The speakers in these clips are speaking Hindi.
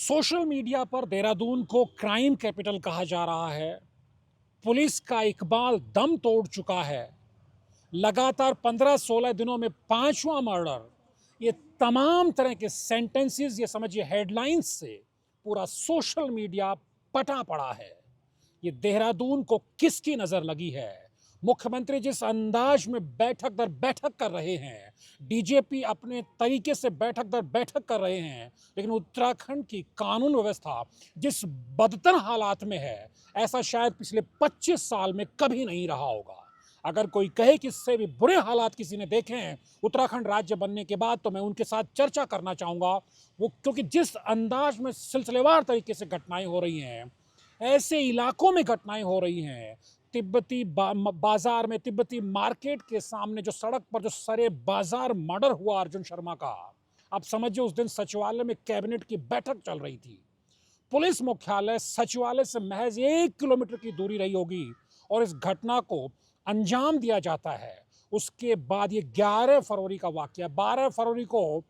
सोशल मीडिया पर देहरादून को क्राइम कैपिटल कहा जा रहा है। पुलिस का इकबाल दम तोड़ चुका है। लगातार 15-16 दिनों में पांचवा मर्डर। ये तमाम तरह के सेंटेंसेस, ये समझिए हेडलाइंस से पूरा सोशल मीडिया पटा पड़ा है। ये देहरादून को किसकी नजर लगी है? मुख्यमंत्री जिस अंदाज में बैठक दर बैठक कर रहे हैं, डीजीपी अपने तरीके से बैठक दर बैठक कर रहे हैं, लेकिन उत्तराखंड की कानून व्यवस्था जिस बदतर हालात में है, ऐसा शायद पिछले 25 साल में कभी नहीं रहा होगा। अगर कोई कहे कि इससे भी बुरे हालात किसी ने देखे हैं उत्तराखंड राज्य बनने के बाद, तो मैं उनके साथ चर्चा करना चाहूँगा। वो क्योंकि जिस अंदाज में सिलसिलेवार तरीके से घटनाएं हो रही हैं, ऐसे इलाकों में घटनाएं हो रही हैं, तिब्बती बाजार में, तिब्बती मार्केट के सामने जो सड़क पर जो सरे बाजार मर्डर हुआ अर्जुन शर्मा का, आप समझिए उस दिन सचिवालय में कैबिनेट की बैठक चल रही थी। पुलिस मुख्यालय सचिवालय से महज 1 किलोमीटर की दूरी रही होगी और इस घटना को अंजाम दिया जाता है। उसके बाद ये 11 फरवरी का वाकया, 12 फरवरी को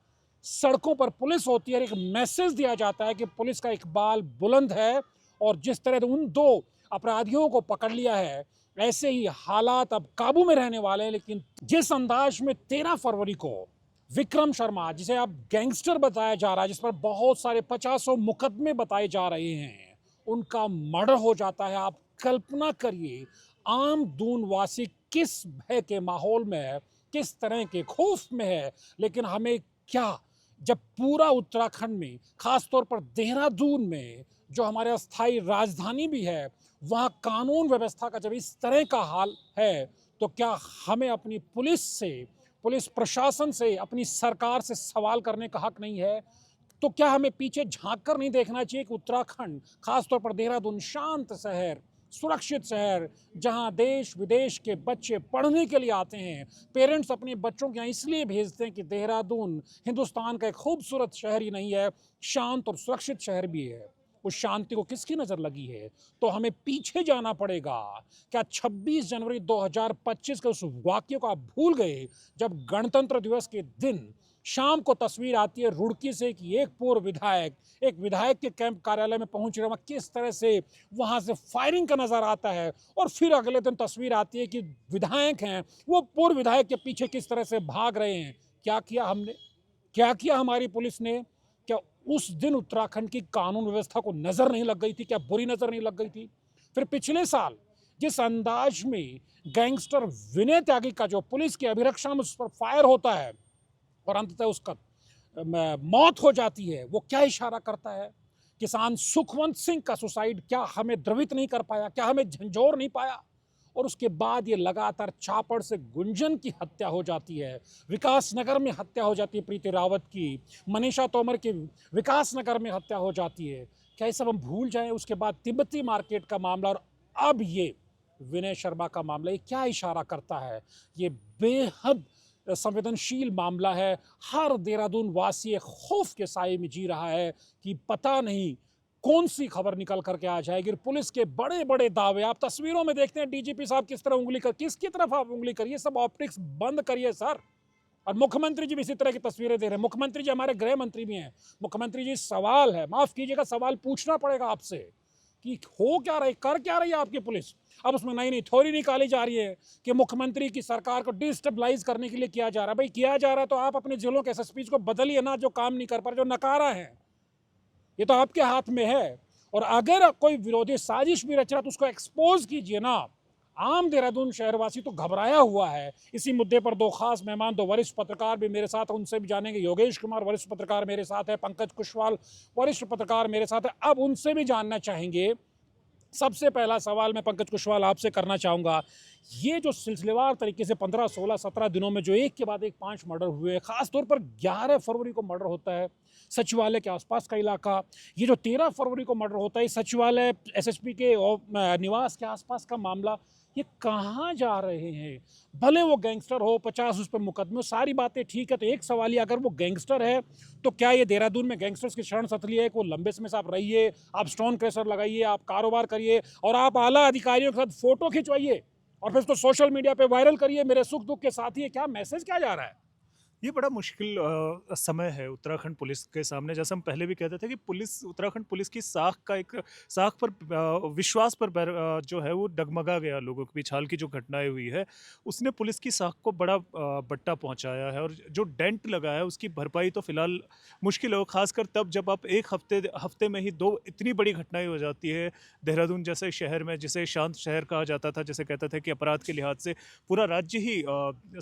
सड़कों पर पुलिस होती है, एक मैसेज दिया जाता है कि पुलिस का इकबाल बुलंद है और जिस तरह उन 2 अपराधियों को पकड़ लिया है, ऐसे ही हालात अब काबू में रहने वाले हैं। लेकिन जिस अंदाज में 13 फरवरी को विक्रम शर्मा, जिसे अब गैंगस्टर बताया जा रहा है, जिस पर बहुत सारे 50 मुकदमे बताए जा रहे हैं, उनका मर्डर हो जाता है। आप कल्पना करिए आम दूनवासी किस भय के माहौल में है, किस तरह के खौफ में है। लेकिन हमें क्या, जब पूरा उत्तराखंड में, खासतौर पर देहरादून में जो हमारे अस्थायी राजधानी भी है, वहाँ कानून व्यवस्था का जब इस तरह का हाल है, तो क्या हमें अपनी पुलिस से, पुलिस प्रशासन से, अपनी सरकार से सवाल करने का हक नहीं है? तो क्या हमें पीछे झांक कर नहीं देखना चाहिए कि उत्तराखंड, खासतौर पर देहरादून, शांत शहर, सुरक्षित शहर, जहां देश विदेश के बच्चे पढ़ने के लिए आते हैं, पेरेंट्स अपने बच्चों को यहाँ इसलिए भेजते हैं कि देहरादून हिंदुस्तान का एक खूबसूरत शहर ही नहीं है, शांत और सुरक्षित शहर भी है। उस शांति को किसकी नज़र लगी है? तो हमें पीछे जाना पड़ेगा। क्या 26 जनवरी 2025 के उस वाक्य को आप भूल गए, जब गणतंत्र दिवस के दिन शाम को तस्वीर आती है रुड़की से कि एक पूर्व विधायक, एक विधायक के कैंप कार्यालय में पहुंच रहे, किस तरह से वहां से फायरिंग का नजर आता है, और फिर अगले दिन तस्वीर आती है कि विधायक हैं वो पूर्व विधायक के पीछे किस तरह से भाग रहे हैं। क्या किया हमने, क्या किया हमारी पुलिस ने? क्या उस दिन उत्तराखंड की कानून व्यवस्था को नजर नहीं लग गई थी? क्या बुरी नजर नहीं लग गई थी? फिर पिछले साल जिस अंदाज में गैंगस्टर विनय त्यागी का जो पुलिस की अभिरक्षा में उस पर फायर होता है और अंततः उसका मौत हो जाती है, वो क्या इशारा करता है? किसान सुखवंत सिंह का सुसाइड क्या हमें द्रवित नहीं कर पाया? क्या हमें झंझोर नहीं पाया? और उसके बाद ये लगातार चापड़ से गुंजन की हत्या हो जाती है, विकासनगर में हत्या हो जाती है प्रीति रावत की, मनीषा तोमर की विकासनगर में हत्या हो जाती है। क्या ये सब हम भूल जाएं? उसके बाद तिब्बती मार्केट का मामला और अब ये विनय शर्मा का मामला, ये क्या इशारा करता है? ये बेहद संवेदनशील मामला है। हर देहरादून वासी खौफ के साए में जी रहा है कि पता नहीं कौन सी खबर निकल करके आ जाएगी। पुलिस के बड़े बड़े दावे आप तस्वीरों में देखते हैं, डीजीपी साहब किस तरह उंगली कर, किसकी तरफ आप उंगली करिए, सब ऑप्टिक्स बंद करिए सर। और मुख्यमंत्री जी भी इसी तरह की तस्वीरें दे रहे हैं। मुख्यमंत्री जी हमारे गृह मंत्री भी हैं। मुख्यमंत्री जी, सवाल है, माफ कीजिएगा, सवाल पूछना पड़ेगा आपसे कि हो क्या रही, कर क्या रही है आपकी पुलिस? अब उसमें नई नई थ्योरी निकाली जा रही है कि मुख्यमंत्री की सरकार को डिस्टेबलाइज करने के लिए किया जा रहा है। भाई किया जा रहा है तो आप अपने जिलों के एसएसपी को बदलिए ना, जो काम नहीं कर पा रहे, जो नकारा है। ये तो आपके हाथ में है। और अगर कोई विरोधी साजिश भी रच रहा तो उसको एक्सपोज कीजिए ना। आम देहरादून शहरवासी तो घबराया हुआ है। इसी मुद्दे पर 2 खास मेहमान, 2 वरिष्ठ पत्रकार भी मेरे साथ, उनसे भी जानेंगे। योगेश कुमार वरिष्ठ पत्रकार मेरे साथ है, पंकज कुशवाल वरिष्ठ पत्रकार मेरे साथ है। अब उनसे भी जानना चाहेंगे। सबसे पहला सवाल मैं पंकज कुशवाल आपसे करना चाहूँगा, ये जो सिलसिलेवार तरीके से 15, 16, 17 दिनों में जो एक के बाद एक 5 मर्डर हुए, खासतौर पर 11 फरवरी को मर्डर होता है सचिवालय के आसपास का इलाका, ये जो 13 फरवरी को मर्डर होता है सचिवालय एसएसपी के निवास के आसपास का मामला, ये कहाँ जा रहे हैं? भले वो गैंगस्टर हो, 50 उस पर मुकदमे, सारी बातें ठीक है। तो एक सवाल ही, अगर वो गैंगस्टर है तो क्या ये देहरादून में गैंगस्टर्स की शरण सतली है कि वो लंबे समय से आप रहिए, आप स्टोन क्रेशर लगाइए, आप कारोबार करिए और आप आला अधिकारियों के साथ फोटो खिंचवाइए और फिर उसको सोशल मीडिया पे वायरल करिए, मेरे सुख दुख के साथी है? क्या मैसेज क्या जा रहा है? ये बड़ा मुश्किल समय है उत्तराखंड पुलिस के सामने। जैसे हम पहले भी कहते थे कि उत्तराखंड पुलिस की साख पर विश्वास पर जो है वो डगमगा गया लोगों के बीच। हाल की जो घटनाएं हुई है उसने पुलिस की साख को बड़ा बट्टा पहुंचाया है, और जो डेंट लगा है उसकी भरपाई तो फिलहाल मुश्किल है, खासकर तब जब आप एक हफ्ते में ही दो इतनी बड़ी घटनाएं हो जाती है। देहरादून जैसे शहर में, जिसे शांत शहर कहा जाता था, जिसे कहते थे कि अपराध के लिहाज से पूरा राज्य ही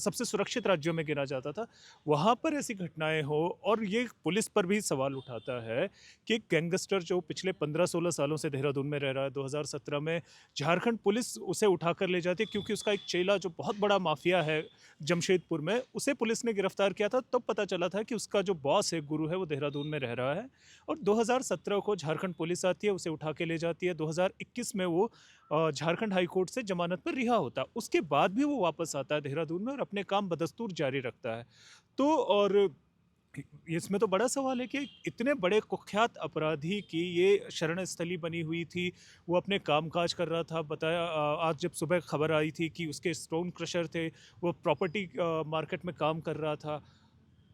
सबसे सुरक्षित राज्यों में गिना जाता था, वहाँ पर ऐसी घटनाएं हो। और ये पुलिस पर भी सवाल उठाता है कि गैंगस्टर जो पिछले 15-16 सालों से देहरादून में रह रहा है, 2017 में झारखंड पुलिस उसे उठाकर ले जाती है, क्योंकि उसका एक चेला जो बहुत बड़ा माफिया है जमशेदपुर में, उसे पुलिस ने गिरफ्तार किया था। तब पता चला था कि उसका जो बॉस है, गुरु है, वो देहरादून में रह रहा है। और 2017 को झारखंड पुलिस आती है, उसे उठा के ले जाती है। 2021 में वो झारखंड हाई कोर्ट से जमानत पर रिहा होता है। उसके बाद भी वो वापस आता है देहरादून में और अपने काम बदस्तूर जारी रखता है। तो और इसमें तो बड़ा सवाल है कि इतने बड़े कुख्यात अपराधी की ये शरण स्थली बनी हुई थी। वो अपने कामकाज कर रहा था। बताया आज जब सुबह खबर आई थी कि उसके स्टोन क्रशर थे, वो प्रॉपर्टी मार्केट में काम कर रहा था।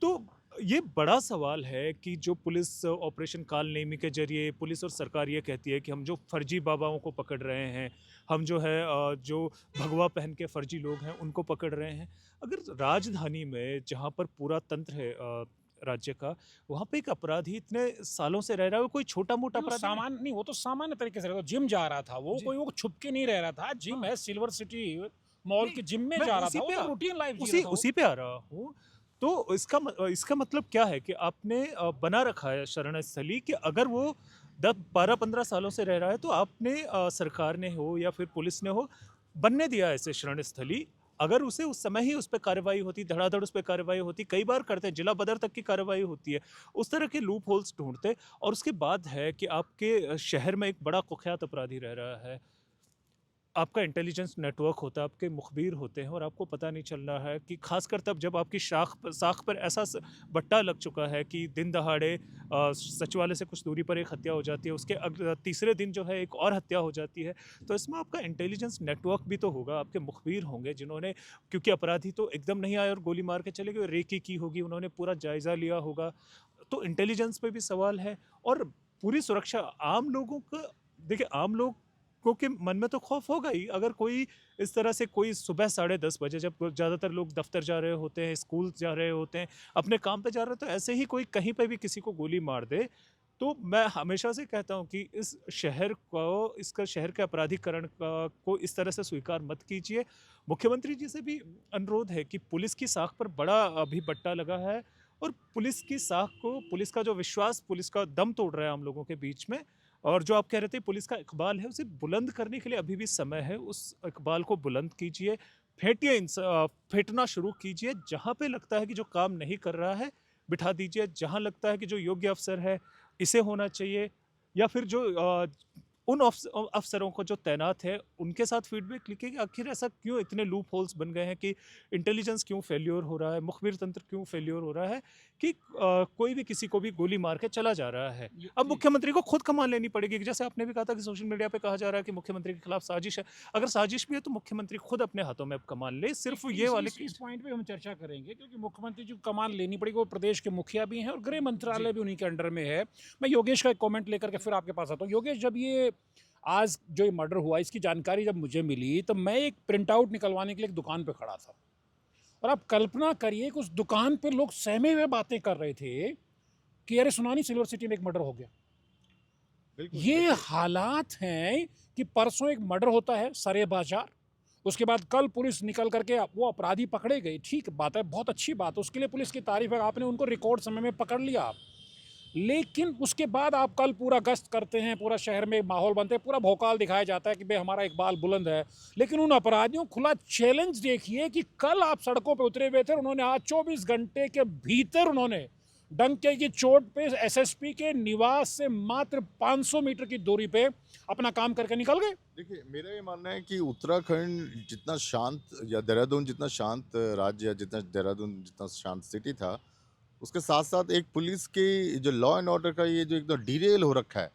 तो ये बड़ा सवाल है कि जो पुलिस ऑपरेशन काल नेमी के जरिए पुलिस और सरकार ये कहती है कि हम जो फर्जी बाबाओं को पकड़ रहे हैं, हम जो है जो भगवा पहन के फर्जी लोग हैं उनको पकड़ रहे हैं। अगर राजधानी में जहाँ पर पूरा तंत्र है राज्य का, वहाँ पे एक अपराधी इतने सालों से रह रहा है, वो कोई छोटा मोटा नहीं, वो अपराधी नहीं। सामान्य नहीं, वो तो सामान्य तरीके से रहता, जिम जा रहा था वो, जी। कोई वो छुप के नहीं रह रहा था। जिम हाँ। है, सिल्वर सिटी मॉल नहीं, के जिम में मैं जा रहा उसी था, वो पे तो रूटीन लाइफ जी उसी रहा था वो। उसी पे आ रहा हूँ। तो इसका मतलब क्या है कि आपने बना रखा है शरण स्थली कि अगर वो 10-12-15 सालों से रह रहा है, तो आपने सरकार ने हो या फिर पुलिस ने हो बनने दिया ऐसे शरण स्थली। अगर उसे उस समय ही उस पर कार्रवाई होती, धड़ाधड़ उस पर कार्रवाई होती, कई बार करते हैं, जिला बदर तक की कार्रवाई होती है, उस तरह के लूप होल्स ढूंढते। और उसके बाद है कि आपके शहर में एक बड़ा कुख्यात अपराधी रह रहा है, आपका इंटेलिजेंस नेटवर्क होता है, आपके मुखबिर होते हैं, और आपको पता नहीं चल रहा है कि खासकर तब जब आपकी साख पर ऐसा बट्टा लग चुका है कि दिन दहाड़े सचिवालय से कुछ दूरी पर एक हत्या हो जाती है, उसके तीसरे दिन जो है एक और हत्या हो जाती है। तो इसमें आपका इंटेलिजेंस नेटवर्क भी तो होगा, आपके मुखबिर होंगे जिन्होंने, क्योंकि अपराधी तो एकदम नहीं आए और गोली मार के चले गए, रेकी की होगी, उन्होंने पूरा जायजा लिया होगा। तो इंटेलिजेंस पे भी सवाल है। और पूरी सुरक्षा आम लोगों का, देखिए आम लोग के मन में तो खौफ होगा ही। अगर कोई इस तरह से, कोई सुबह 10:30 बजे जब ज़्यादातर लोग दफ्तर जा रहे होते हैं, स्कूल जा रहे होते हैं, अपने काम पे जा रहे होते हैं, तो ऐसे ही कोई कहीं पे भी किसी को गोली मार दे, तो मैं हमेशा से कहता हूँ कि इस शहर को, इसका शहर के अपराधीकरण को इस तरह से स्वीकार मत कीजिए। मुख्यमंत्री जी से भी अनुरोध है कि पुलिस की साख पर बड़ा अभी बट्टा लगा है, और पुलिस की साख को, पुलिस का जो विश्वास, पुलिस का दम तोड़ रहा है आम लोगों के बीच में, और जो आप कह रहे थे पुलिस का इकबाल है, उसे बुलंद करने के लिए अभी भी समय है। उस इकबाल को बुलंद कीजिए, फेंटना शुरू कीजिए। जहाँ पे लगता है कि जो काम नहीं कर रहा है, बिठा दीजिए। जहाँ लगता है कि जो योग्य अफसर है, इसे होना चाहिए, या फिर जो उन अफसरों को जो तैनात है, उनके साथ फीडबैक लिखिए कि आखिर ऐसा क्यों, इतने लूप होल्स बन गए हैं, कि इंटेलिजेंस क्यों फेल्योर हो रहा है, मुखबिर तंत्र क्यों फेल्योर हो रहा है, कि कोई भी किसी को भी गोली मार के चला जा रहा है। अब मुख्यमंत्री को खुद कमान लेनी पड़ेगी। जैसे आपने भी कहा था कि सोशल मीडिया पे कहा जा रहा है कि मुख्यमंत्री के खिलाफ साजिश है। अगर साजिश भी है तो मुख्यमंत्री खुद अपने हाथों में अब कमान ले। सिर्फ ये वाले इस पॉइंट पे हम चर्चा करेंगे, क्योंकि मुख्यमंत्री जी को कमान लेनी पड़ेगी, वो प्रदेश के मुखिया भी हैं और गृह मंत्रालय भी उन्हीं के अंडर में है। मैं योगेश का एक कमेंट लेकर के फिर आपके पास आता हूँ। योगेश, जब ये आज जो ये मर्डर हुआ, इसकी जानकारी जब मुझे मिली, तो मैं एक प्रिंट आउट निकलवाने के लिए एक दुकान पे खड़ा था, और आप कल्पना करिए कि उस दुकान पे लोग सहमे हुए बातें कर रहे थे कि अरे सुनानी सिल्वर सिटी में एक मर्डर हो गया। ये हालात हैं कि परसों एक मर्डर होता है सरे बाजार, उसके बाद कल पुलिस निकल करके वो अपराधी पकड़े गए, ठीक बात है, बहुत अच्छी बात, उसके लिए पुलिस की तारीफ है, आपने उनको रिकॉर्ड समय में पकड़ लिया आप। लेकिन उसके बाद आप कल पूरा गश्त करते हैं, पूरा शहर में माहौल बनते हैं, पूरा भौकाल दिखाया जाता है कि भाई हमारा इकबाल बुलंद है। लेकिन उन अपराधियों खुला चैलेंज देखिए कि कल आप सड़कों पे उतरे हुए थे, उन्होंने आज 24 घंटे के भीतर उन्होंने डंके की चोट पे एसएसपी के निवास से मात्र 500 मीटर की दूरी पे अपना काम करके निकल गए। देखिए, मेरा ये मानना है कि उत्तराखंड जितना शांत, या देहरादून जितना शांत राज्य, या जितना देहरादून जितना शांत सिटी था, उसके साथ साथ एक पुलिस के जो लॉ एंड ऑर्डर का ये जो एकदम डिरेल हो रखा है,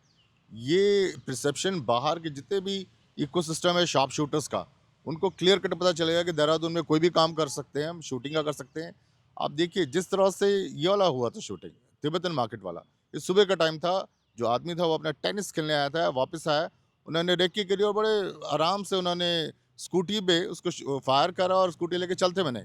ये परसेप्शन बाहर के जितने भी इकोसिस्टम है शार्प शूटर्स का, उनको क्लियर कट पता चलेगा कि देहरादून में कोई भी काम कर सकते हैं, हम शूटिंग का कर सकते हैं, आप देखिए जिस तरह से ये वाला हुआ था शूटिंग, तिब्बतन मार्केट वाला, ये सुबह का टाइम था, जो आदमी था वो अपना टेनिस खेलने आया था, वापस आया, उन्होंने रेकी करी और बड़े आराम से उन्होंने स्कूटी पे उसको फायर करा और स्कूटी लेके चलते बने।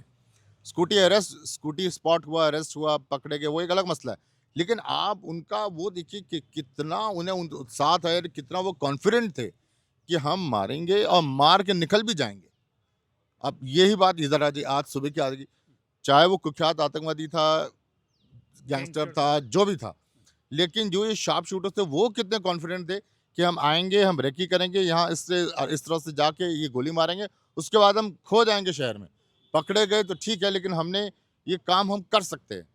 स्कूटी स्पॉट हुआ, अरेस्ट हुआ, पकड़े गए, वो एक अलग मसला है। लेकिन आप उनका वो देखिए कि कितना उन्हें उत्साह था और कितना वो कॉन्फिडेंट थे कि हम मारेंगे और मार के निकल भी जाएंगे। अब यही बात इधर आ जी, आज सुबह की आ गई, चाहे वो कुख्यात आतंकवादी था, गैंगस्टर था, जो भी था, लेकिन जो ये शार्प शूटर थे वो कितने कॉन्फिडेंट थे कि हम आएंगे, हम रेकी करेंगे यहाँ, इस तरह से जाके ये गोली मारेंगे, उसके बाद हम खो जाएंगे शहर में। पकड़े गए तो ठीक है, लेकिन हमने ये काम हम कर सकते हैं।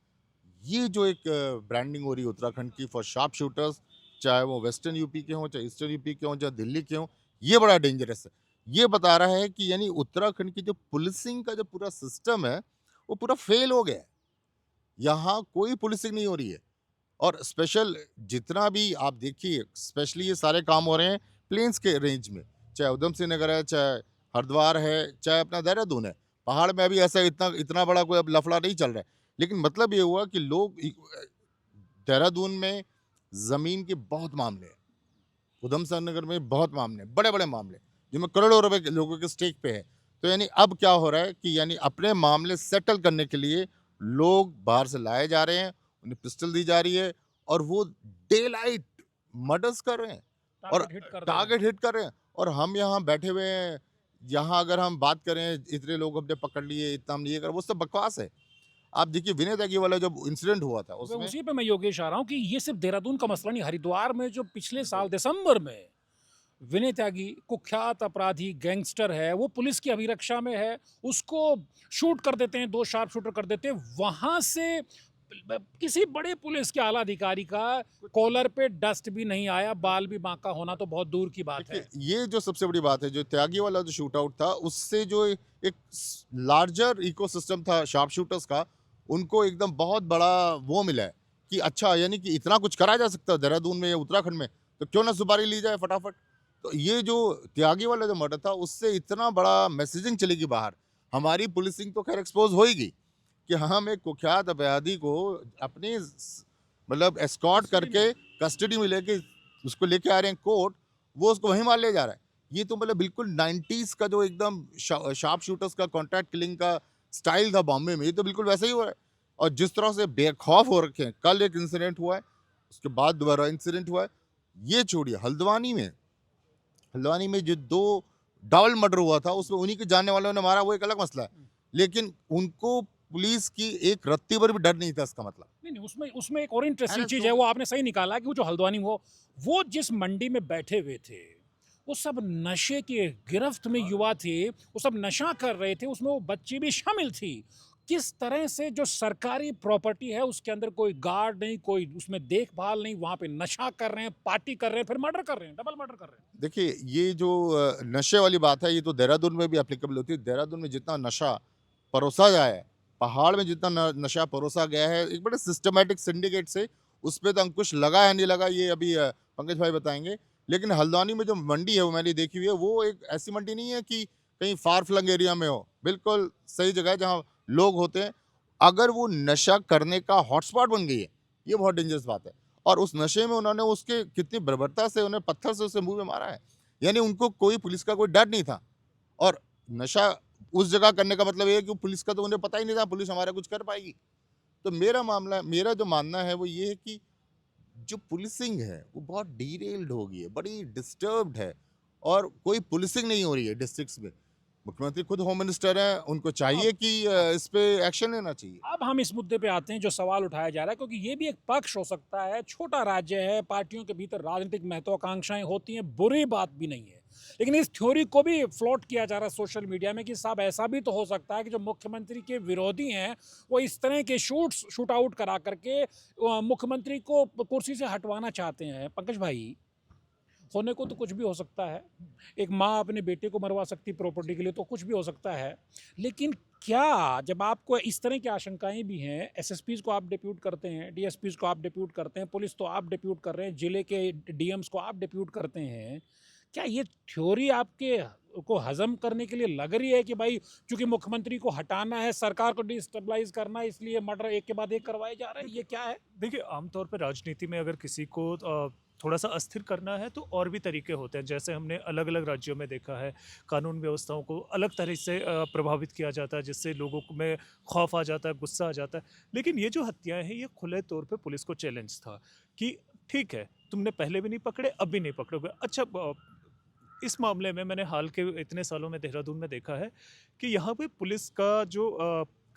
ये जो एक ब्रांडिंग हो रही है उत्तराखंड की फॉर शार्प शूटर्स, चाहे वो वेस्टर्न यूपी के हों, चाहे ईस्टर्न यूपी के हों, चाहे दिल्ली के हों, ये बड़ा डेंजरस है। ये बता रहा है कि यानी उत्तराखंड की जो पुलिसिंग का जो पूरा सिस्टम है वो पूरा फेल हो गया है। यहाँ कोई पुलिसिंग नहीं हो रही है। और स्पेशल जितना भी आप देखिए, स्पेशली ये सारे काम हो रहे हैं प्लेन्स के रेंज में, चाहे उधम सिंह नगर है, चाहे हरिद्वार है, चाहे अपना देहरादून है। पहाड़ में अभी ऐसा इतना इतना बड़ा कोई अब लफड़ा नहीं चल रहा है, लेकिन मतलब ये हुआ कि देहरादून में ज़मीन के बहुत मामले हैं, उधम सिंह नगर में बहुत मामले हैं, बड़े बड़े मामले जिनमें करोड़ों रुपए के लोगों के स्टेक पे है। तो यानी अब क्या हो रहा है कि यानी अपने मामले सेटल करने के लिए लोग बाहर से लाए जा रहे हैं, उन्हें पिस्टल दी जा रही है और वो डे लाइट मर्डर्स कर रहे हैं और टारगेट हिट कर रहे हैं, और हम यहाँ बैठे हुए हैं। यहाँ अगर हम बात करें इतने लोग हमने पकड़ लिए, इतना हम ये कर, वो सब बकवास है। आप देखिए विनय त्यागी वाला जब इंसिडेंट हुआ था उसमें, उसी पे मैं योगेश आ रहा हूँ कि ये सिर्फ देहरादून का मसला नहीं, हरिद्वार में जो पिछले साल दिसंबर में विनय त्यागी कुख्यात अपराधी गैंगस्टर है, वो पुलिस की अभिरक्षा में है, उसको शूट कर देते हैं, 2 शार्प शूटर कर देते हैं, वहां से किसी बड़े पुलिस के आला अधिकारी का कॉलर पे डस्ट भी नहीं आया, बाल भी बांका होना तो बहुत दूर की बात है। देखिए ये जो सबसे बड़ी बात है, जो त्यागी वाला जो शूट आउट था, उससे जो एक लार्जर इकोसिस्टम था शार्प शूटर्स का, उनको एकदम बहुत बड़ा वो मिला है कि अच्छा, यानी कि इतना कुछ करा जा सकता है देहरादून में या उत्तराखंड में, तो क्यों ना सुपारी ली जाए फटाफट। तो ये जो त्यागी वाला जो मर्डर था, उससे इतना बड़ा मैसेजिंग चलेगी बाहर। हमारी पुलिसिंग तो खैर एक्सपोज होएगी कि हम एक कुख्यात अपराधी को अपने मतलब एस्कॉर्ट करके कस्टडी में लेके उसको लेके आ रहे हैं कोर्ट, वो उसको वहीं मार ले जा रहा है। ये तो मतलब बिल्कुल 90s का जो एकदम शार्प शूटर्स का कॉन्ट्रैक्ट किलिंग का स्टाइल था बॉम्बे में, ये तो बिल्कुल वैसा ही हो रहा है। और जिस तरह से बेखौफ हो रखे हैं, कल एक इंसिडेंट हुआ है, उसके बाद दोबारा इंसिडेंट हुआ है। ये छोड़िए, हल्द्वानी में जो 2 डबल मर्डर हुआ था, उसमें उन्हीं के जानने वालों ने मारा, वो एक अलग मसला है, लेकिन उनको पुलिस की एक रत्ती पर भी डर नहीं था, इसका मतलब। नहीं, उसमें उसमें एक और इंटरेस्टिंग अरे चीज तो है, वो आपने सही निकाला कि वो जो हल्द्वानी वो जिस मंडी में बैठे हुए थे, वो सब नशे के गिरफ्त में युवा थे, वो सब नशा कर रहे थे, उसमें वो बच्ची भी शामिल थी। किस तरह से जो सरकारी प्रॉपर्टी है उसके अंदर कोई गार्ड नहीं, कोई उसमें देखभाल नहीं, वहां पे नशा कर रहे हैं, पार्टी कर रहे हैं, फिर मर्डर कर रहे हैं, डबल मर्डर कर रहे हैं। देखिए ये जो नशे वाली बात है, ये तो देहरादून में भी एप्लीकेबल होती है। देहरादून में जितना नशा परोसा जाए, पहाड़ में जितना नशा परोसा गया है एक बड़े सिस्टमेटिक सिंडिकेट से, उस पर तो अंकुश लगा है नहीं लगा, ये अभी पंकज भाई बताएंगे। लेकिन हल्द्वानी में जो मंडी है वो मैंने देखी हुई है, वो एक ऐसी मंडी नहीं है कि कहीं फार फ्लंग एरिया में हो, बिल्कुल सही जगह है जहाँ लोग होते हैं। अगर वो नशा करने का हॉटस्पॉट बन गई है, ये बहुत डेंजरस बात है। और उस नशे में उन्होंने उसके कितनी बर्बरता से उन्हें पत्थर से उसके मुंह में मारा है, यानी उनको कोई पुलिस का कोई डर नहीं था। और नशा उस जगह करने का मतलब ये है कि पुलिस का तो उन्हें पता ही नहीं था पुलिस हमारा कुछ कर पाएगी। तो मेरा जो मानना है वो ये है कि जो पुलिसिंग है वो बहुत डीरेल्ड हो गई है, बड़ी डिस्टर्ब्ड है, और कोई पुलिसिंग नहीं हो रही है डिस्ट्रिक्ट्स में। मुख्यमंत्री खुद होम मिनिस्टर हैं, उनको चाहिए कि इस पे एक्शन लेना चाहिए। अब हम इस मुद्दे पे आते हैं जो सवाल उठाया जा रहा है, क्योंकि ये भी एक पक्ष हो सकता है, छोटा राज्य है, पार्टियों के भीतर राजनीतिक महत्वाकांक्षाएं होती हैं, बुरी बात भी नहीं है, लेकिन इस थ्योरी को भी फ्लोट किया जा रहा है सोशल मीडिया में कि साहब ऐसा भी तो हो सकता है कि जो मुख्यमंत्री के विरोधी हैं वो इस तरह के शूट आउट करा करके मुख्यमंत्री को कुर्सी से हटवाना चाहते हैं। पंकज भाई, होने को तो कुछ भी हो सकता है, एक माँ अपने बेटे को मरवा सकती प्रॉपर्टी के लिए, तो कुछ भी हो सकता है, लेकिन क्या जब आपको इस तरह की आशंकाएं भी हैं, एसएसपीज को आप डिप्यूट करते हैं, डीएसपीज को आप डिप्यूट करते हैं, पुलिस तो आप डिप्यूट कर रहे हैं, जिले के डीएम्स को आप डिप्यूट करते हैं, क्या ये थ्योरी आपके को हजम करने के लिए लग रही है कि भाई चूंकि मुख्यमंत्री को हटाना है, सरकार को डिस्टेबलाइज करना है, इसलिए मर्डर एक के बाद एक करवाए जा रहे हैं? ये क्या है? देखिए, आमतौर पर राजनीति में अगर किसी को थोड़ा सा अस्थिर करना है तो और भी तरीके होते हैं। जैसे हमने अलग अलग राज्यों में देखा है, कानून व्यवस्थाओं को अलग तरह से प्रभावित किया जाता है, जिससे लोगों में खौफ आ जाता है, गुस्सा आ जाता है। लेकिन ये जो हत्याएं हैं, ये खुले तौर पे पुलिस को चैलेंज था कि ठीक है, तुमने पहले भी नहीं पकड़े, अब भी नहीं पकड़ोगे। अच्छा, इस मामले में मैंने हाल के इतने सालों में देहरादून में देखा है कि यहाँ पे पुलिस का जो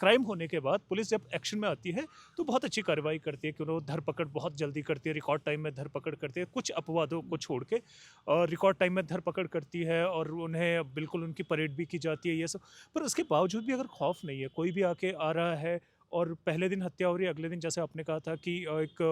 क्राइम होने के बाद पुलिस जब एक्शन में आती है तो बहुत अच्छी कार्रवाई करती है कि उन्होंने धरपकड़ बहुत जल्दी करती है, रिकॉर्ड टाइम में धरपकड़ करती है, कुछ अपवादों को छोड़ के, और रिकॉर्ड टाइम में धरपकड़ करती है और उन्हें बिल्कुल उनकी परेड भी की जाती है, ये सब। पर उसके बावजूद भी अगर खौफ नहीं है, कोई भी आके आ रहा है और पहले दिन हत्या हो रही है, अगले दिन जैसे आपने कहा था कि एक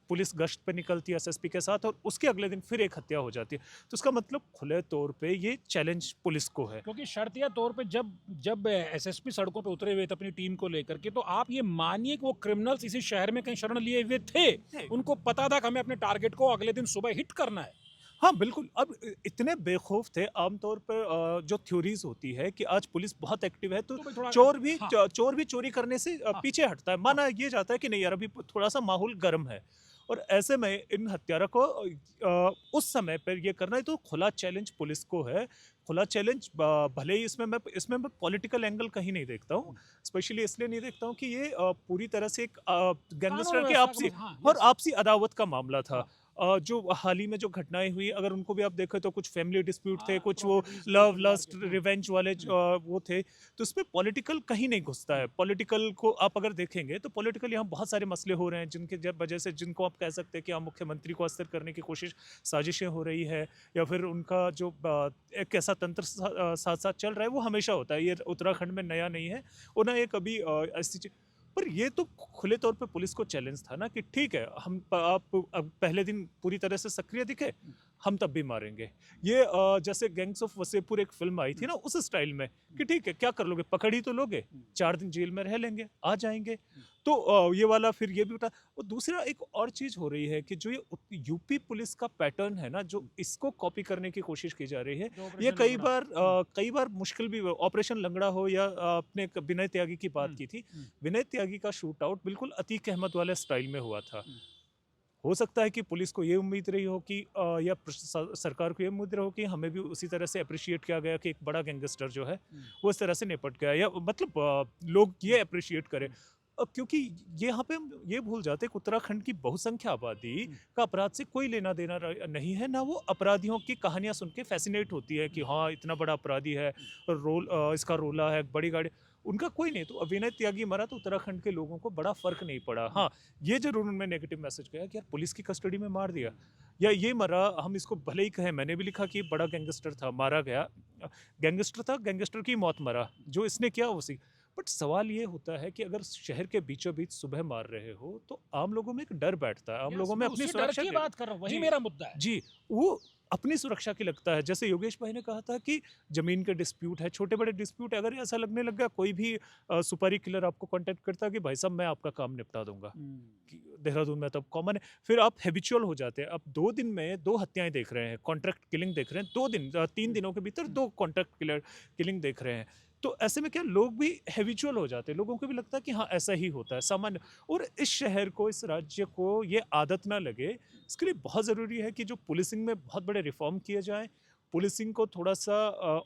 पुलिस गश्त पे निकलती है एसएसपी के साथ, और उसके अगले दिन फिर एक हत्या हो जाती है, तो उसका मतलब खुले तौर पे ये चैलेंज पुलिस को है। क्योंकि शर्तिया तौर पे जब जब एसएसपी सड़कों पे उतरे हुए थे अपनी टीम को लेकर के, तो आप ये मानिए कि वो क्रिमिनल्स इसी शहर में कहीं शरण लिए हुए थे, उनको पता था कि हमें अपने टारगेट को अगले दिन सुबह हिट करना है। हाँ, बिल्कुल। अब इतने बेखौफ थे। आमतौर पर जो थ्योरीज होती है कि आज पुलिस बहुत एक्टिव है, तो तो भाई थोड़ा हाँ, चोर भी चोरी करने से हाँ, पीछे हटता है। माना ये जाता है कि नहीं यार, अभी थोड़ा सा माहौल गर्म है, और ऐसे में इन हत्यारों को उस समय पर ये करना है, तो खुला चैलेंज पुलिस को है। खुला चैलेंज, भले ही इसमें मैं पॉलिटिकल एंगल कहीं नहीं देखता हूँ, स्पेशली इसलिए नहीं देखता हूँ कि ये पूरी तरह से एक गैंगस्टर कानून की व्यवस्था आपसी को हाँ, और यस, आपसी अदावत का मामला था। हाँ, जो हाल ही में जो घटनाएं हुई, अगर उनको भी आप देखें तो कुछ फैमिली डिस्प्यूट थे, हाँ, कुछ वो properties लव किसी बार लस्ट के, रिवेंज वाले वो थे, तो उसमें पॉलिटिकल कहीं नहीं घुसता है। पॉलिटिकल को आप अगर देखेंगे तो पॉलिटिकल यहाँ बहुत सारे मसले हो रहे हैं, जिनके जब वजह से, जिनको आप कह सकते हैं कि मुख्यमंत्री को अस्थिर करने की कोशिश, साजिशें हो रही है, या फिर उनका जो एक ऐसा तंत्र साथ साथ चल रहा है, वो हमेशा होता है। ये उत्तराखंड में नया नहीं है, उन्हें एक अभी ऐसी पर ये तो खुले तौर पे पुलिस को चैलेंज था ना कि ठीक है, आप अब पहले दिन पूरी तरह से सक्रिय दिखे, हम तब भी मारेंगे। ये जैसे गैंग्स ऑफ वसेपुर एक फिल्म आई थी ना, उस स्टाइल में कि ठीक है, क्या कर लोगे, पकड़ ही तो लोगे, 4 दिन जेल में रह लेंगे, आ जाएंगे। तो ये वाला फिर ये भी उठा। और दूसरा एक और चीज़ हो रही है कि जो ये यूपी पुलिस का पैटर्न है ना, जो इसको कॉपी करने की कोशिश की जा रही है, ये कई बार मुश्किल भी, ऑपरेशन लंगड़ा हो या आपने विनय त्यागी की बात की थी, विनय त्यागी का शूट आउट बिल्कुल अतीक अहमद वाले स्टाइल में हुआ था। हो सकता है कि पुलिस को ये उम्मीद रही हो कि या सरकार को ये उम्मीद रही हो कि हमें भी उसी तरह से अप्रिशिएट किया गया कि एक बड़ा गैंगस्टर जो है वो इस तरह से निपट गया, या मतलब लोग ये अप्रिशिएट करें। क्योंकि ये यहाँ पे हम ये भूल जाते हैं कि उत्तराखंड की बहुसंख्या आबादी का अपराध से कोई लेना देना नहीं है ना, वो अपराधियों की कहानियां सुन के फैसिनेट होती है कि हाँ, इतना बड़ा अपराधी है, इसका रोला है, बड़ी गाड़ी, उनका कोई नहीं। तो विनय त्यागी मरा तो उत्तराखंड के लोगों को बड़ा फर्क नहीं पड़ा। हाँ, ये जरूर उनमें नेगेटिव मैसेज गया कि यार पुलिस की कस्टडी में मार दिया, या ये मरा, हम इसको भले ही कहें, मैंने भी लिखा कि बड़ा गैंगस्टर था, मारा गया, गैंगस्टर था, गैंगस्टर की मौत मरा, जो इसने किया उसी। बट सवाल ये होता है कि अगर शहर के बीचों बीच सुबह मार रहे हो तो आम लोगों में एक डर बैठता है, आम यस, लोगों में मैं अपनी उसी डर सुरक्षा की के, बात कर रहा हूँ, वही जी मेरा मुद्दा है। जी, वो अपनी सुरक्षा की लगता है। जैसे योगेश भाई ने कहा था कि जमीन के डिस्प्यूट है, छोटे बड़े डिस्प्यूट है, अगर ऐसा लगने लग गया, कोई भी सुपारी किलर आपको कांटेक्ट करता है कि भाई साहब मैं आपका काम निपटा दूंगा, कि देहरादून में तब कॉमन है, फिर आप हैबिचुअल हो जाते हैं। अब 2 दिन में 2 हत्याएं देख रहे हैं, कॉन्ट्रैक्ट किलिंग देख रहे हैं, 3 दिनों के भीतर 2 कॉन्ट्रैक्ट किलिंग देख रहे हैं। तो ऐसे में क्या, लोग भी हैबिचुअल हो जाते हैं, लोगों को भी लगता है कि हाँ, ऐसा ही होता है सामान्य। और इस शहर को, इस राज्य को ये आदत ना लगे, इसके लिए बहुत ज़रूरी है कि जो पुलिसिंग में बहुत बड़े रिफॉर्म किए जाएं, पुलिसिंग को थोड़ा सा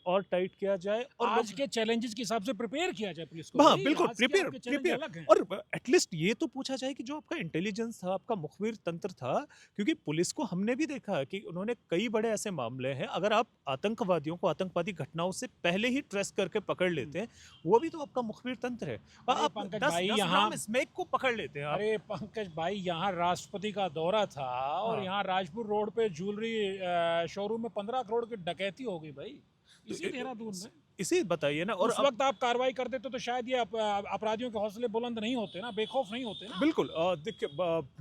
और टाइट किया जाए, और आज के चैलेंजेस के हिसाब से प्रिपेयर किया जाए पुलिस को। हाँ, भाई, बिल्कुल आज के प्रिपेयर आपके चैलेंज प्रिपेयर अलग हैं। और एटलीस्ट ये तो पूछा जाए कि जो आपका इंटेलिजेंस था, आपका मुखबिर तंत्र था, क्योंकि पुलिस को हमने भी देखा है कि उन्होंने कई बड़े ऐसे मामले हैं, अगर आप आतंकवादियों को आतंकवादी घटनाओं से पहले ही ट्रेस करके पकड़ लेते हैं, वो भी तो आपका मुखबिर तंत्र है। अरे आप पंकज 10 भाई, 10 यहाँ ग्राम स्मैक को पकड़ लेते हैं आप। अरे पंकज भाई, यहाँ राष्ट्रपति का दौरा था और हाँ। यहाँ राजपुर रोड पे ज्वेलरी शोरूम में 15 करोड़ की डकैती हो गई भाई, इसी तो देहरादून में। इसी बताइए ना। और उस वक्त आप कार्रवाई कर देते तो शायद ये अपराधियों के हौसले बुलंद नहीं होते ना, बेखौफ नहीं होते ना। बिल्कुल। देखिए,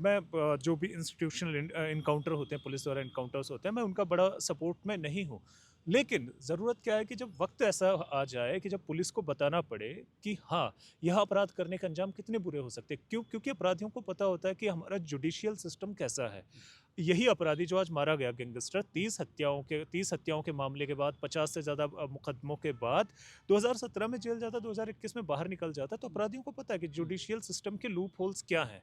मैं जो भी इंस्टीट्यूशनल इनकाउंटर होते हैं, पुलिस द्वारा इनकाउंटर्स होते हैं, मैं उनका बड़ा सपोर्ट में नहीं हूँ। लेकिन ज़रूरत क्या है कि जब वक्त ऐसा आ जाए कि जब पुलिस को बताना पड़े कि हाँ, यह अपराध करने के अंजाम कितने बुरे हो सकते हैं, क्योंकि अपराधियों को पता होता है कि हमारा जुडिशियल सिस्टम कैसा है। यही अपराधी जो आज मारा गया गैंगस्टर 30 हत्याओं के मामले के बाद 50 से ज़्यादा मुकदमों के बाद 2017 में जेल जाता, 2021 में बाहर निकल जाता, तो अपराधियों को पता है कि जुडिशियल सिस्टम के लूप होल्स क्या हैं,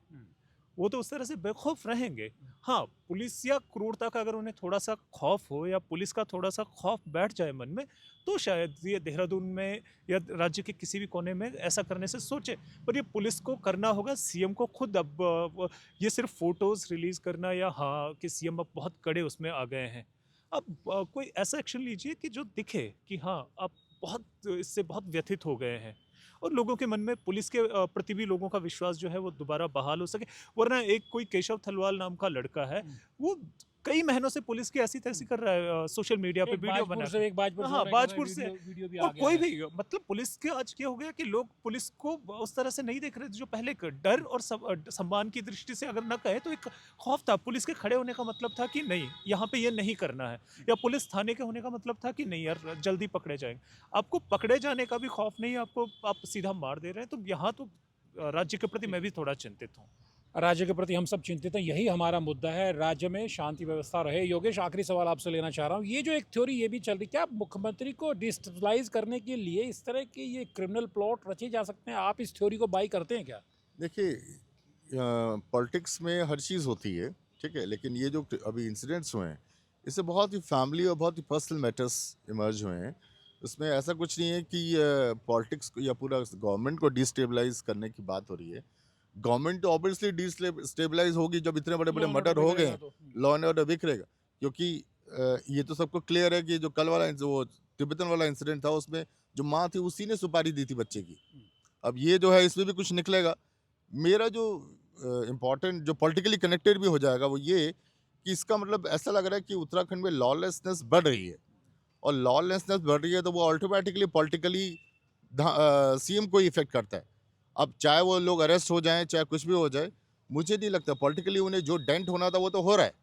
वो तो उस तरह से बेखौफ रहेंगे। हाँ, पुलिस या क्रूरता का अगर उन्हें थोड़ा सा खौफ हो या पुलिस का थोड़ा सा खौफ बैठ जाए मन में, तो शायद ये देहरादून में या राज्य के किसी भी कोने में ऐसा करने से सोचे। पर ये पुलिस को करना होगा, सीएम को खुद। अब ये सिर्फ फोटोज रिलीज करना या हाँ कि सीएम अब बहुत कड़े उसमें आ गए हैं, अब कोई ऐसा एक्शन लीजिए कि जो दिखे कि हाँ आप बहुत इससे बहुत व्यथित हो गए हैं और लोगों के मन में पुलिस के प्रति भी लोगों का विश्वास जो है वो दोबारा बहाल हो सके। वरना एक कोई केशव थलवाल नाम का लड़का है, वो कई महीनों से पुलिस की ऐसी तैसी कर रहा है, सोशल मीडिया पे वीडियो बना के। एक बाजपुर हाँ, बाजपुर से वीडियो भी और आ गया कोई है। भी मतलब पुलिस के आज क्या हो गया कि लोग पुलिस को उस तरह से नहीं देख रहे थे जो पहले डर और सम्मान की दृष्टि से अगर न कहे तो एक खौफ था। पुलिस के खड़े होने का मतलब था कि नहीं यहाँ पे ये नहीं करना है, या पुलिस थाने के होने का मतलब था कि नहीं यार जल्दी पकड़े जाएंगे। आपको पकड़े जाने का भी खौफ नहीं, आपको आप सीधा मार दे रहे हैं। तो यहाँ तो राज्य के प्रति मैं भी थोड़ा चिंतित हूँ। राज्य के प्रति हम सब चिंतित हैं, यही हमारा मुद्दा है, राज्य में शांति व्यवस्था रहे। योगेश, आखिरी सवाल आपसे लेना चाह रहा हूँ, ये जो एक थ्योरी ये भी चल रही, क्या मुख्यमंत्री को डिस्टेबलाइज करने के लिए इस तरह के ये क्रिमिनल प्लॉट रचे जा सकते हैं? आप इस थ्योरी को बाई करते हैं क्या? देखिए, पॉलिटिक्स में हर चीज़ होती है, ठीक है, लेकिन ये जो अभी इंसिडेंट्स हुए हैं, इससे बहुत ही फैमिली और बहुत ही पर्सनल मैटर्स इमर्ज हुए हैं। इसमें ऐसा कुछ नहीं है कि पॉलिटिक्स या पूरा गवर्नमेंट को डिस्टेबलाइज करने की बात हो रही है। गवर्नमेंट तो ऑब्वियसली डिस्टेबलाइज होगी जब इतने बड़े बड़े मर्डर हो गए, लॉ एंड ऑर्डर बिखरेगा। क्योंकि ये तो सबको क्लियर है कि जो कल वाला वो तिब्बतन वाला इंसिडेंट था, उसमें जो माँ थी उसी ने सुपारी दी थी बच्चे की। अब ये जो है इसमें भी कुछ निकलेगा। मेरा जो इम्पोर्टेंट जो पॉलिटिकली कनेक्टेड भी हो जाएगा वो ये कि इसका मतलब ऐसा लग रहा है कि उत्तराखंड में लॉलेसनेस बढ़ रही है, और लॉलेसनेस बढ़ रही है तो वो ऑटोमेटिकली पॉलिटिकली सीएम को इफेक्ट करता है। अब चाहे वो लोग अरेस्ट हो जाएं, चाहे कुछ भी हो जाए, मुझे नहीं लगता पॉलिटिकली उन्हें जो डेंट होना था वो तो हो रहा है,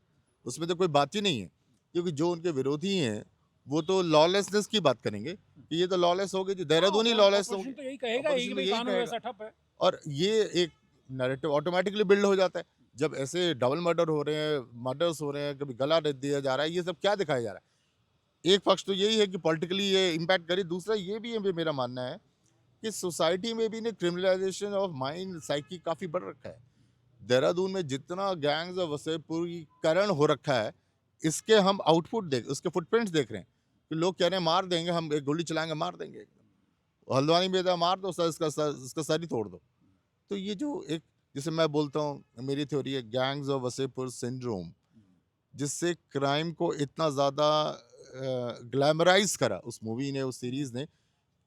उसमें तो कोई बात ही नहीं है। क्योंकि जो उनके विरोधी हैं वो तो लॉलेसनेस की बात करेंगे कि ये तो लॉलेस हो गई, जो देहरादून ही लॉलेस हो गई, तो यही कहेगा, Opposition तो यही कानून कहेगा। वैसा ठप है। और ये एक नैरेटिव ऑटोमेटिकली बिल्ड हो जाता है। जब ऐसे डबल मर्डर हो रहे हैं, मर्डर्स हो रहे हैं, कभी गला दे दिया जा रहा है, ये सब क्या दिखाया जा रहा है? एक पक्ष तो यही है कि पॉलिटिकली ये इम्पैक्ट करे, दूसरा ये भी है, मेरा मानना है कि सोसाइटी में भी ने क्रिमिनलाइजेशन ऑफ माइंड साइकी काफ़ी बढ़ रखा है। देहरादून में जितना गैंग्स और वसेपुरीकरण हो रखा है, इसके हम आउटपुट देख, उसके फुटप्रिंट्स देख रहे हैं कि लोग कह रहे हैं मार देंगे, हम एक गोली चलाएंगे मार देंगे एकदम। हल्द्वानी में था मार दो सर, इसका सर ही तोड़ दो। तो ये जो एक, जैसे मैं बोलता हूँ, मेरी थ्योरी है गैंग्स ऑफ वसेपुर सिंड्रोम, जिससे क्राइम को इतना ज़्यादा ग्लैमराइज करा उस मूवी ने, उस सीरीज़ ने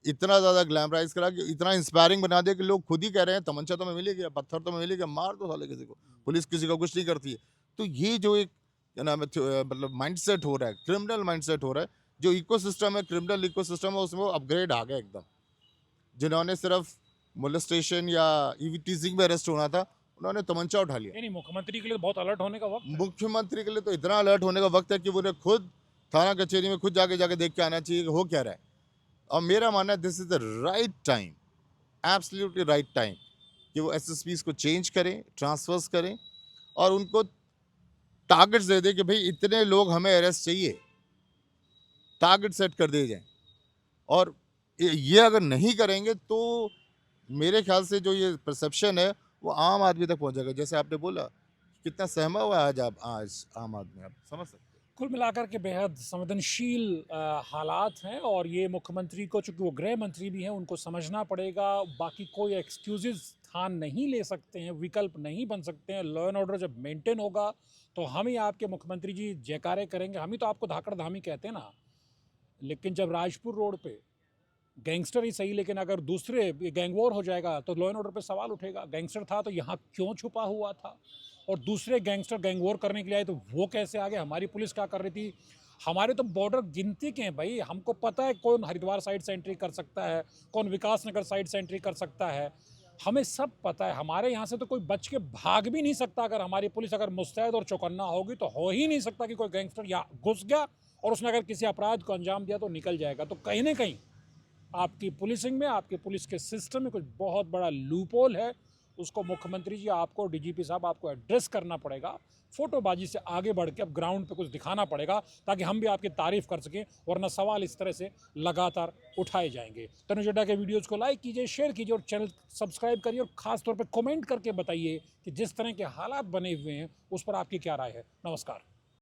इतना ज़्यादा ग्लैमराइज करा कि इतना इंस्पायरिंग बना दिया कि लोग खुद ही कह रहे हैं तमंचा तो मैं मिलेगा, पत्थर तो मैं मिलेगा, मार दो साले किसी को, पुलिस किसी का कुछ नहीं करती है। तो ये जो एक क्या नाम है मतलब माइंडसेट हो रहा है, क्रिमिनल माइंडसेट हो रहा है, जो इकोसिस्टम है, क्रिमिनल इकोसिस्टम है, उसमें वो अपग्रेड आ गया एकदम। जिन्होंने सिर्फ मोलेस्टेशन या ईवी-टीजिंग में अरेस्ट होना था, उन्होंने तमंचा उठा लिया। नहीं, मुख्यमंत्री के लिए बहुत अलर्ट होने का वक्त है। मुख्यमंत्री के लिए तो इतना अलर्ट होने का वक्त है कि उन्हें खुद थाना कचहरी में खुद जाके देख के आना चाहिए कि हो क्या रहा है। और मेरा मानना है this is the right time, absolutely right time कि वो एसएसपीज़ को चेंज करें, ट्रांसफर्स करें और उनको टारगेट्स दे दें कि भाई इतने लोग हमें अरेस्ट चाहिए, टारगेट सेट कर दिए जाएं। और ये अगर नहीं करेंगे तो मेरे ख्याल से जो ये परसेप्शन है वो आम आदमी तक पहुंचेगा। जैसे आपने बोला कितना सहमा हुआ है आज आम आदमी, आप समझ सकते हैं। कुल मिलाकर के बेहद संवेदनशील हालात हैं, और ये मुख्यमंत्री को, चूँकि वो गृह मंत्री भी हैं, उनको समझना पड़ेगा। बाकी कोई एक्सक्यूजेज स्थान नहीं ले सकते हैं, विकल्प नहीं बन सकते हैं। लॉ एंड ऑर्डर जब मेंटेन होगा तो हम ही आपके मुख्यमंत्री जी जयकारे करेंगे, हम ही तो आपको धाकड़ धामी कहते हैं ना। लेकिन जब राजपुर रोड पे गैंगस्टर ही सही, लेकिन अगर दूसरे गैंग वॉर हो जाएगा तो लॉ एंड ऑर्डर पे सवाल उठेगा। गैंगस्टर था तो यहाँ क्यों छुपा हुआ था, और दूसरे गैंगस्टर गैंग वॉर करने के लिए आए तो वो कैसे आ गए, हमारी पुलिस क्या कर रही थी। हमारे तो बॉर्डर गिनती के हैं भाई, हमको पता है कौन हरिद्वार साइड से एंट्री कर सकता है, कौन विकास नगर साइड से एंट्री कर सकता है, हमें सब पता है। हमारे यहाँ से तो कोई बच के भाग भी नहीं सकता। अगर हमारी पुलिस अगर मुस्तैद और चौकन्ना होगी तो हो ही नहीं सकता कि कोई गैंगस्टर या घुस गया और उसने अगर किसी अपराध को अंजाम दिया तो निकल जाएगा। तो कहीं ना कहीं आपकी पुलिसिंग में, आपके पुलिस के सिस्टम में कुछ बहुत बड़ा लूपहोल है, उसको मुख्यमंत्री जी आपको, डीजीपी साहब आपको एड्रेस करना पड़ेगा। फोटोबाजी से आगे बढ़ के अब ग्राउंड पे कुछ दिखाना पड़ेगा ताकि हम भी आपकी तारीफ कर सकें, वरना सवाल इस तरह से लगातार उठाए जाएंगे। तनुज अड्डा के वीडियोज़ को लाइक कीजिए, शेयर कीजिए और चैनल सब्सक्राइब करिए और ख़ास तौर पे कमेंट करके बताइए कि जिस तरह के हालात बने हुए हैं उस पर आपकी क्या राय है। नमस्कार।